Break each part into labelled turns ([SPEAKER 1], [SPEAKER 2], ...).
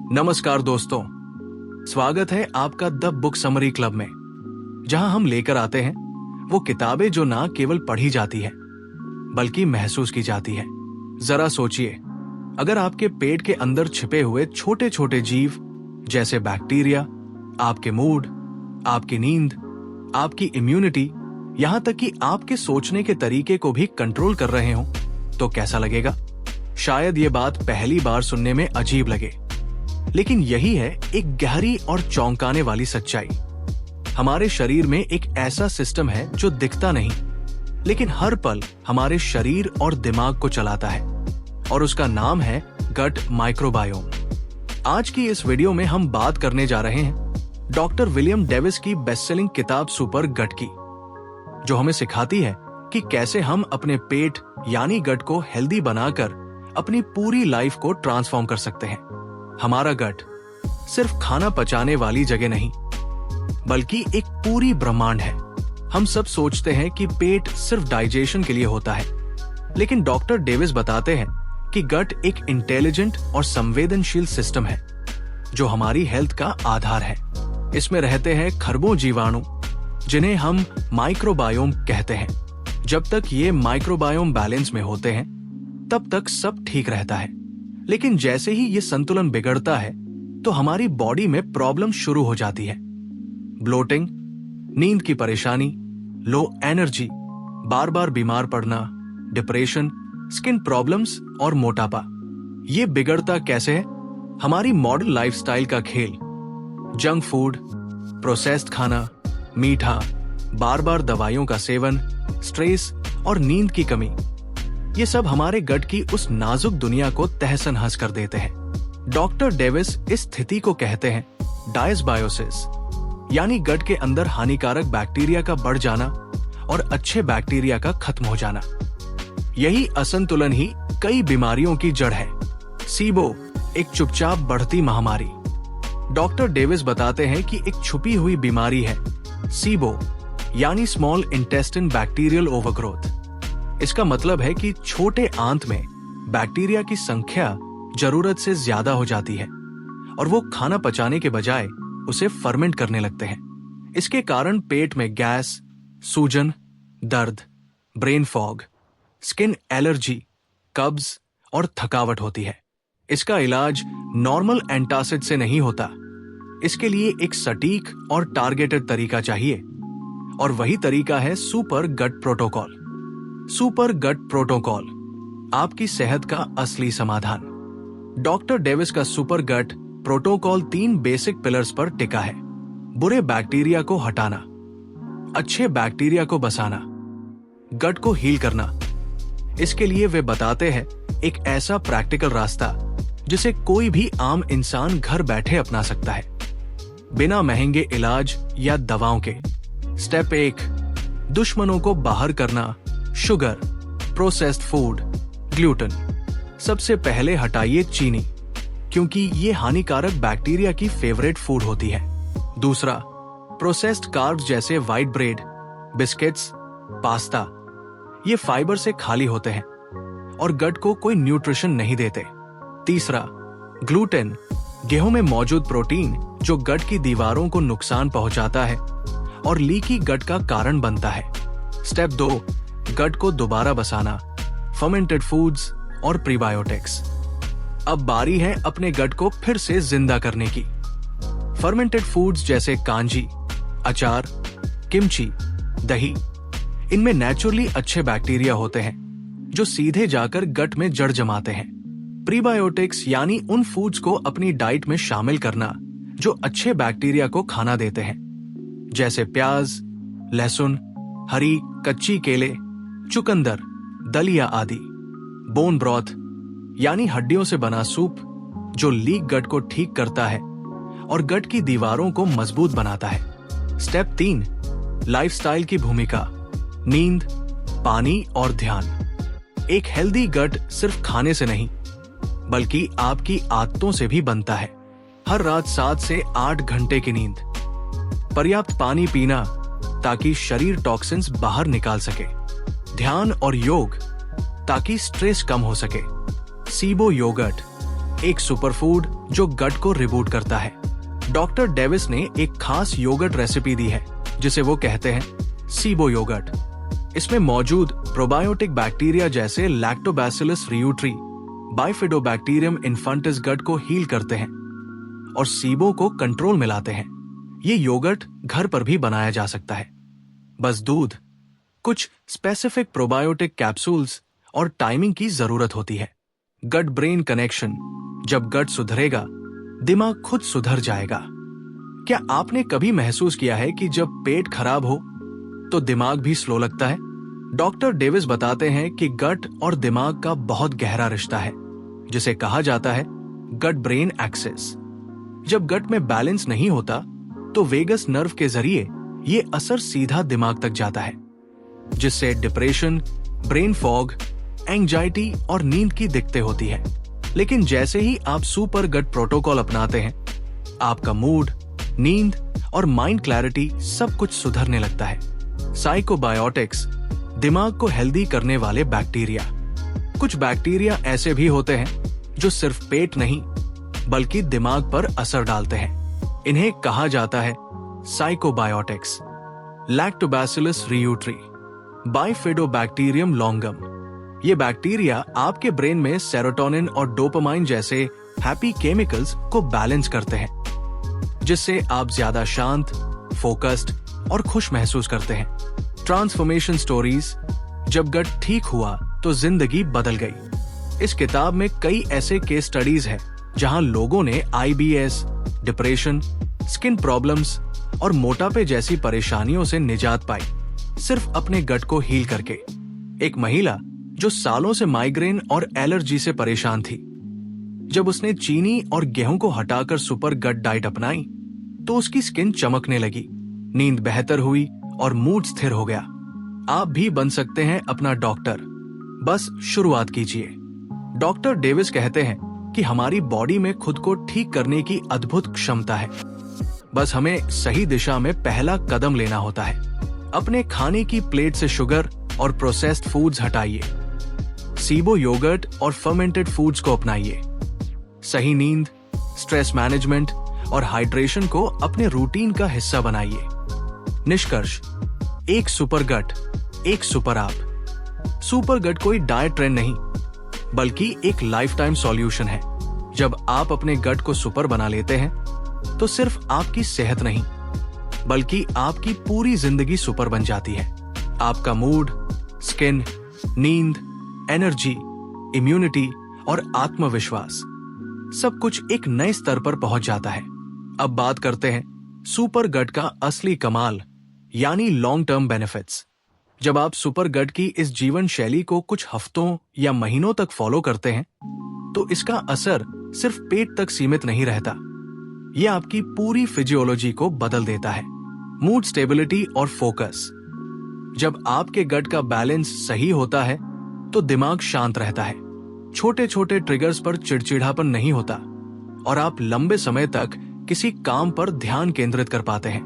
[SPEAKER 1] नमस्कार दोस्तों, स्वागत है आपका द बुक समरी क्लब में, जहां हम लेकर आते हैं वो किताबें जो ना केवल पढ़ी जाती है बल्कि महसूस की जाती है। जरा सोचिए, अगर आपके पेट के अंदर छिपे हुए छोटे छोटे जीव जैसे बैक्टीरिया आपके मूड, आपकी नींद, आपकी इम्यूनिटी, यहां तक कि आपके सोचने के तरीके को भी कंट्रोल कर रहे हो तो कैसा लगेगा? शायद ये बात पहली बार सुनने में अजीब लगे, लेकिन यही है एक गहरी और चौंकाने वाली सच्चाई। हमारे शरीर में एक ऐसा सिस्टम है जो दिखता नहीं, लेकिन हर पल हमारे शरीर और दिमाग को चलाता है, और उसका नाम है गट माइक्रोबायोम। आज की इस वीडियो में हम बात करने जा रहे हैं डॉक्टर विलियम डेविस की बेस्टसेलिंग किताब सुपर गट की, जो हमें सिखाती है कि कैसे हम अपने पेट यानी गट को हेल्दी बनाकर अपनी पूरी लाइफ को ट्रांसफॉर्म कर सकते हैं। हमारा गट सिर्फ खाना पचाने वाली जगह नहीं, बल्कि एक पूरी ब्रह्मांड है। हम सब सोचते हैं कि पेट सिर्फ डाइजेशन के लिए होता है, लेकिन डॉक्टर डेविस बताते हैं कि गट एक इंटेलिजेंट और संवेदनशील सिस्टम है जो हमारी हेल्थ का आधार है। इसमें रहते हैं खरबों जीवाणु, जिन्हें हम माइक्रोबायोम कहते हैं। जब तक ये माइक्रोबायोम बैलेंस में होते हैं तब तक सब ठीक रहता है, लेकिन जैसे ही ये संतुलन बिगड़ता है तो हमारी बॉडी में प्रॉब्लम शुरू हो जाती है। ब्लोटिंग, नींद की परेशानी, लो एनर्जी, बार बार बीमार पड़ना, डिप्रेशन, स्किन प्रॉब्लम्स और मोटापा। ये बिगड़ता कैसे है? हमारी मॉडर्न लाइफस्टाइल का खेल, जंक फूड, प्रोसेस्ड खाना, मीठा, बार बार दवाइयों का सेवन, स्ट्रेस और नींद की कमी, ये सब हमारे गट की उस नाजुक दुनिया को तहस नहस कर देते हैं। डॉक्टर डेविस इस स्थिति को कहते हैं डायस्बायोसिस, यानी गट के अंदर हानिकारक बैक्टीरिया का बढ़ जाना और अच्छे बैक्टीरिया का खत्म हो जाना। यही असंतुलन ही कई बीमारियों की जड़ है। सीबो, एक चुपचाप बढ़ती महामारी। डॉक्टर डेविस बताते हैं कि एक छुपी हुई बीमारी है सीबो, यानी स्मॉल इंटेस्टाइन बैक्टीरियल ओवरग्रोथ। इसका मतलब है कि छोटे आंत में बैक्टीरिया की संख्या जरूरत से ज्यादा हो जाती है और वो खाना पचाने के बजाय उसे फर्मेंट करने लगते हैं। इसके कारण पेट में गैस, सूजन, दर्द, ब्रेन फॉग, स्किन एलर्जी, कब्ज और थकावट होती है। इसका इलाज नॉर्मल एंटासिड से नहीं होता। इसके लिए एक सटीक और टारगेटेड तरीका चाहिए, और वही तरीका है सुपर गट प्रोटोकॉल। सुपर गट प्रोटोकॉल, आपकी सेहत का असली समाधान। डॉक्टर डेविस का सुपर गट प्रोटोकॉल 3 बेसिक पिलर्स पर टिका है। बुरे बैक्टीरिया को हटाना, अच्छे बैक्टीरिया को बसाना, गट को हील करना। इसके लिए वे बताते हैं एक ऐसा प्रैक्टिकल रास्ता जिसे कोई भी आम इंसान घर बैठे अपना सकता है, बिना महंगे इलाज या दवाओं के। स्टेप 1, दुश्मनों को बाहर करना। Sugar, processed food, gluten. सबसे पहले हटाइए चीनी, क्योंकि ये हानिकारक बैक्टीरिया की फेवरेट फूड होती है। दूसरा, प्रोसेस्ड कार्ब्स जैसे व्हाइट ब्रेड, बिस्किट्स, पास्ता। ये फाइबर से खाली होते हैं और गट को कोई न्यूट्रिशन नहीं देते। तीसरा, ग्लूटेन, गेहूं में मौजूद प्रोटीन जो गट की दीवारों को नुकसान पहुंचाता है और लीकी गट का कारण बनता है। स्टेप 2, गट को दोबारा बसाना, फर्मेंटेड फूड्स और प्रीबायोटिक्स। अब बारी है अपने गट को फिर से जिंदा करने की। फर्मेंटेड फूड्स जैसे कांजी, अचार, किमची, दही, इनमें नेचुरली अच्छे बैक्टीरिया होते हैं जो सीधे जाकर गट में जड़ जमाते हैं। प्रीबायोटिक्स यानी उन फूड्स को अपनी डाइट में शामिल करना जो अच्छे बैक्टीरिया को खाना देते हैं, जैसे प्याज, लहसुन, हरी कच्ची केले, चुकंदर, दलिया आदि। बोन ब्रॉथ, यानी हड्डियों से बना सूप जो लीक गट को ठीक करता है और गट की दीवारों को मजबूत बनाता है। स्टेप 3, लाइफस्टाइल की भूमिका। नींद, पानी और ध्यान। एक हेल्दी गट सिर्फ खाने से नहीं, बल्कि आपकी आदतों से भी बनता है। हर रात 7 से 8 घंटे की नींद, पर्याप्त पानी पीना ताकि शरीर टॉक्सिन्स बाहर निकाल सके, ध्यान और योग ताकि स्ट्रेस कम हो सके। सीबो योगर्ट, एक सुपरफूड जो गट को रिबूट करता है। डॉक्टर डेविस ने एक खास योगर्ट रेसिपी दी है जिसे वो कहते हैं सीबो योगर्ट। इसमें मौजूद प्रोबायोटिक बैक्टीरिया जैसे lactobacillus reuteri, bifidobacterium infantis gut को हील करते हैं और सीबो को कंट्रोल में लाते हैं। ये योगर्ट घर पर भी बनाया जा सकता है। बस दूध, कुछ स्पेसिफिक प्रोबायोटिक कैप्सूल्स और टाइमिंग की जरूरत होती है। गट ब्रेन कनेक्शन, जब गट सुधरेगा दिमाग खुद सुधर जाएगा। क्या आपने कभी महसूस किया है कि जब पेट खराब हो तो दिमाग भी स्लो लगता है? डॉक्टर डेविस बताते हैं कि गट और दिमाग का बहुत गहरा रिश्ता है जिसे कहा जाता है गट ब्रेन एक्सिस। जब गट में बैलेंस नहीं होता तो वेगस नर्व के जरिए ये असर सीधा दिमाग तक जाता है, जिससे डिप्रेशन, ब्रेन फॉग, एंजाइटी और नींद की दिक्कतें होती है। लेकिन जैसे ही आप सुपर गट प्रोटोकॉल अपनाते हैं, आपका मूड, नींद और माइंड क्लैरिटी सब कुछ सुधरने लगता है। साइकोबायोटिक्स, दिमाग को हेल्दी करने वाले बैक्टीरिया। कुछ बैक्टीरिया ऐसे भी होते हैं जो सिर्फ पेट नहीं बल्कि दिमाग पर असर डालते हैं। इन्हें कहा जाता है साइकोबायोटिक्स। Lactobacillus reuteri, बाइफिडोबैक्टीरियम लॉन्गम। ये बैक्टीरिया आपके ब्रेन में सेरोटोनिन और डोपामाइन जैसे हैप्पी केमिकल्स को बैलेंस करते हैं, जिससे आप ज्यादा शांत, फोकस्ड और खुश महसूस करते हैं। ट्रांसफॉर्मेशन स्टोरीज, जब गट ठीक हुआ तो जिंदगी बदल गई। इस किताब में कई ऐसे केस स्टडीज हैं जहां लोगों ने IBS, डिप्रेशन, स्किन प्रॉब्लम्स और मोटापे जैसी परेशानियों से निजात पाई, सिर्फ अपने गट को हील करके। एक महिला जो सालों से माइग्रेन और एलर्जी से परेशान थी, जब उसने चीनी और गेहूं को हटाकर सुपर गट डाइट अपनाई तो उसकी स्किन चमकने लगी, नींद बेहतर हुई और मूड स्थिर हो गया। आप भी बन सकते हैं अपना डॉक्टर, बस शुरुआत कीजिए। डॉक्टर डेविस कहते हैं कि हमारी बॉडी में खुद को ठीक करने की अद्भुत क्षमता है, बस हमें सही दिशा में पहला कदम लेना होता है। अपने खाने की प्लेट से शुगर और प्रोसेस्ड फूड्स हटाइए, सीबो योगर्ट और फर्मेंटेड फूड्स को अपनाइए। सही नींद, स्ट्रेस मैनेजमेंट और हाइड्रेशन को अपने रूटीन का हिस्सा बनाइए। निष्कर्ष, एक सुपर गट, एक सुपर आप। सुपर गट कोई डाइट ट्रेंड नहीं बल्कि एक लाइफ टाइम सॉल्यूशन है। जब आप अपने गट को सुपर बना लेते हैं तो सिर्फ आपकी सेहत नहीं बल्कि आपकी पूरी जिंदगी सुपर बन जाती है। आपका मूड, स्किन, नींद, एनर्जी, इम्यूनिटी और आत्मविश्वास सब कुछ एक नए स्तर पर पहुंच जाता है। अब बात करते हैं सुपर गट का असली कमाल यानी लॉन्ग टर्म बेनिफिट्स। जब आप सुपर गट की इस जीवन शैली को कुछ हफ्तों या महीनों तक फॉलो करते हैं तो इसका असर सिर्फ पेट तक सीमित नहीं रहता, यह आपकी पूरी फिजियोलॉजी को बदल देता है। मूड स्टेबिलिटी और फोकस, जब आपके गट का बैलेंस सही होता है तो दिमाग शांत रहता है, छोटे छोटे ट्रिगर्स पर चिड़चिड़ापन नहीं होता और आप लंबे समय तक किसी काम पर ध्यान केंद्रित कर पाते हैं।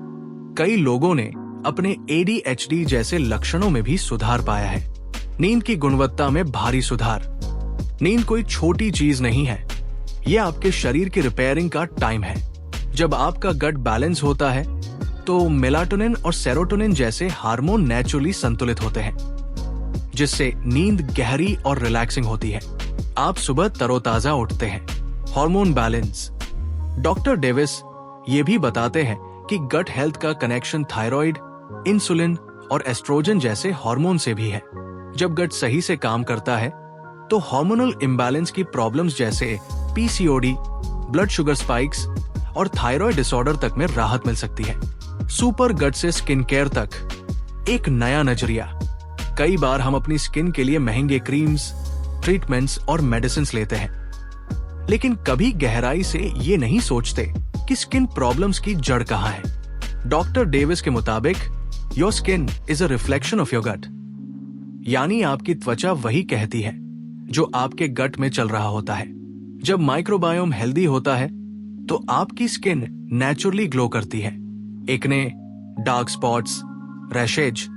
[SPEAKER 1] कई लोगों ने अपने ADHD जैसे लक्षणों में भी सुधार पाया है। नींद की गुणवत्ता में भारी सुधार। नींद कोई छोटी चीज नहीं है, यह आपके शरीर की रिपेयरिंग का टाइम है। जब आपका गट बैलेंस होता है तो मेलाटोनिन और सेरोटोनिन जैसे हार्मोन नेचुरली संतुलित होते हैं, जिससे नींद गहरी और रिलैक्सिंग होती है। आप सुबह तरोताजा उठते हैं। हार्मोन बैलेंस, डॉक्टर डेविस ये भी बताते हैं कि गट हेल्थ का कनेक्शन थायराइड, इंसुलिन और एस्ट्रोजन जैसे हार्मोन से भी है। जब गट सही से काम करता है तो हार्मोनल इम्बैलेंस की प्रॉब्लम्स जैसे PCOD, ब्लड शुगर स्पाइक्स और थायराइड डिसऑर्डर तक में राहत मिल सकती है। सुपर गट से स्किन केयर तक एक नया नजरिया। कई बार हम अपनी स्किन के लिए महंगे क्रीम्स, ट्रीटमेंट्स और मेडिसिन लेते हैं, लेकिन कभी गहराई से ये नहीं सोचते कि स्किन प्रॉब्लम्स की जड़ कहाँ है। डॉक्टर डेविस के मुताबिक your skin is a reflection of your gut, यानी आपकी त्वचा वही कहती है जो आपके गट में चल रहा होता है। जब माइक्रोबायोम हेल्दी होता है तो आपकी स्किन नेचुरली ग्लो करती है। एक्ने, डार्क स्पॉट्स, रैशेज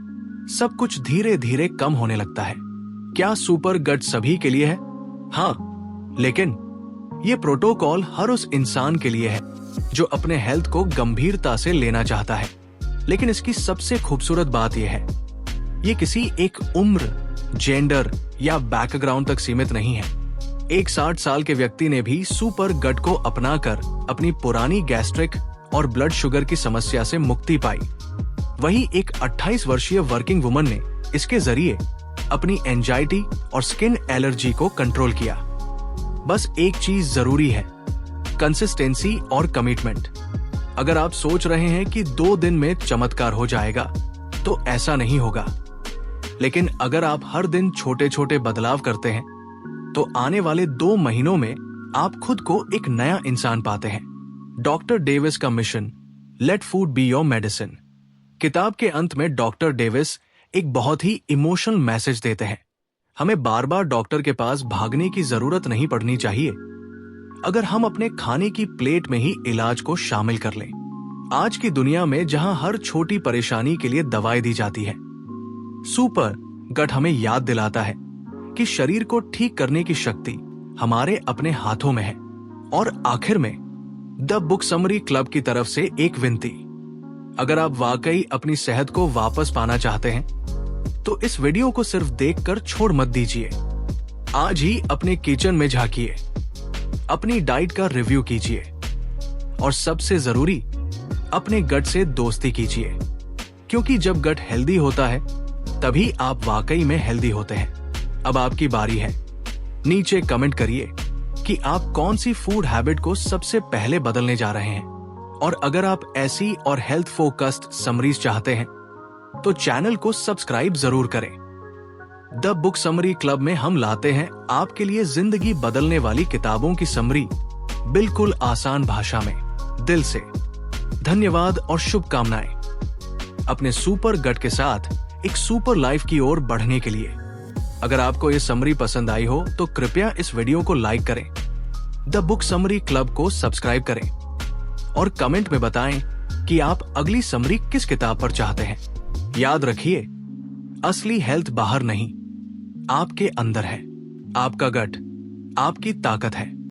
[SPEAKER 1] सब कुछ धीरे धीरे कम होने लगता है। क्या सुपर गट सभी के लिए है? हाँ, लेकिन ये प्रोटोकॉल हर उस इंसान के लिए है जो अपने हेल्थ को गंभीरता से लेना चाहता है। लेकिन इसकी सबसे खूबसूरत बात यह है, ये किसी एक उम्र, जेंडर या बैकग्राउंड तक सीमित नहीं है। एक 60 साल के व्यक्ति ने भी सुपर गट को अपनाकर अपनी पुरानी गैस्ट्रिक और ब्लड शुगर की समस्या से मुक्ति पाई। वहीं एक 28 वर्षीय वर्किंग वुमन ने इसके जरिए अपनी एंजाइटी और स्किन एलर्जी को कंट्रोल किया। बस एक चीज जरूरी है, कंसिस्टेंसी और कमिटमेंट। अगर आप सोच रहे हैं कि 2 दिन में चमत्कार हो जाएगा, तो ऐसा नहीं होगा। लेकिन अगर आप हर दिन छोटे छोटे बदलाव करते हैं, तो आने वाले 2 महीनों में आप खुद को एक नया इंसान पाते हैं। डॉक्टर डेविस का mission, let food be your medicine. किताब के अंत में डॉक्टर डेविस एक बहुत ही इमोशनल मैसेज देते हैं। हमें बार बार डॉक्टर के पास भागने की जरूरत नहीं पड़नी चाहिए, अगर हम अपने खाने की प्लेट में ही इलाज को शामिल कर लें। आज की दुनिया में जहां हर छोटी परेशानी के लिए दवाई दी जाती है, सुपर गट हमें याद दिलाता है कि शरीर को ठीक करने की शक्ति हमारे अपने हाथों में है। और आखिर में द बुक समरी क्लब की तरफ से एक विनती, अगर आप वाकई अपनी सेहत को वापस पाना चाहते हैं, तो इस वीडियो को सिर्फ देखकर छोड़ मत दीजिए। आज ही अपने किचन में झांकिए, अपनी डाइट का रिव्यू कीजिए और सबसे जरूरी, अपने गट से दोस्ती कीजिए। क्योंकि जब गट हेल्दी होता है, तभी आप वाकई में हेल्दी होते हैं। अब आपकी बारी है। नीचे कमेंट करिए कि आप कौन सी फूड हैबिट को सबसे पहले बदलने जा रहे हैं। और अगर आप ऐसी और हेल्थ फोकस्ड समरीज चाहते हैं, तो चैनल को सब्सक्राइब जरूर करें। द बुक समरी क्लब में हम लाते हैं आपके लिए जिंदगी बदलने वाली किताबों की समरी, बिल्कुल आसान भाषा में। दिल से धन्यवाद और शुभकामनाएं अपने सुपर गट के साथ एक सुपर लाइफ की ओर बढ़ने के लिए। अगर आपको ये समरी पसंद आई हो, तो कृपया इस वीडियो को लाइक करें, द बुक समरी क्लब को सब्सक्राइब करें और कमेंट में बताएं कि आप अगली समरी किस किताब पर चाहते हैं। याद रखिए, असली हेल्थ बाहर नहीं, आपके अंदर है। आपका गट आपकी ताकत है।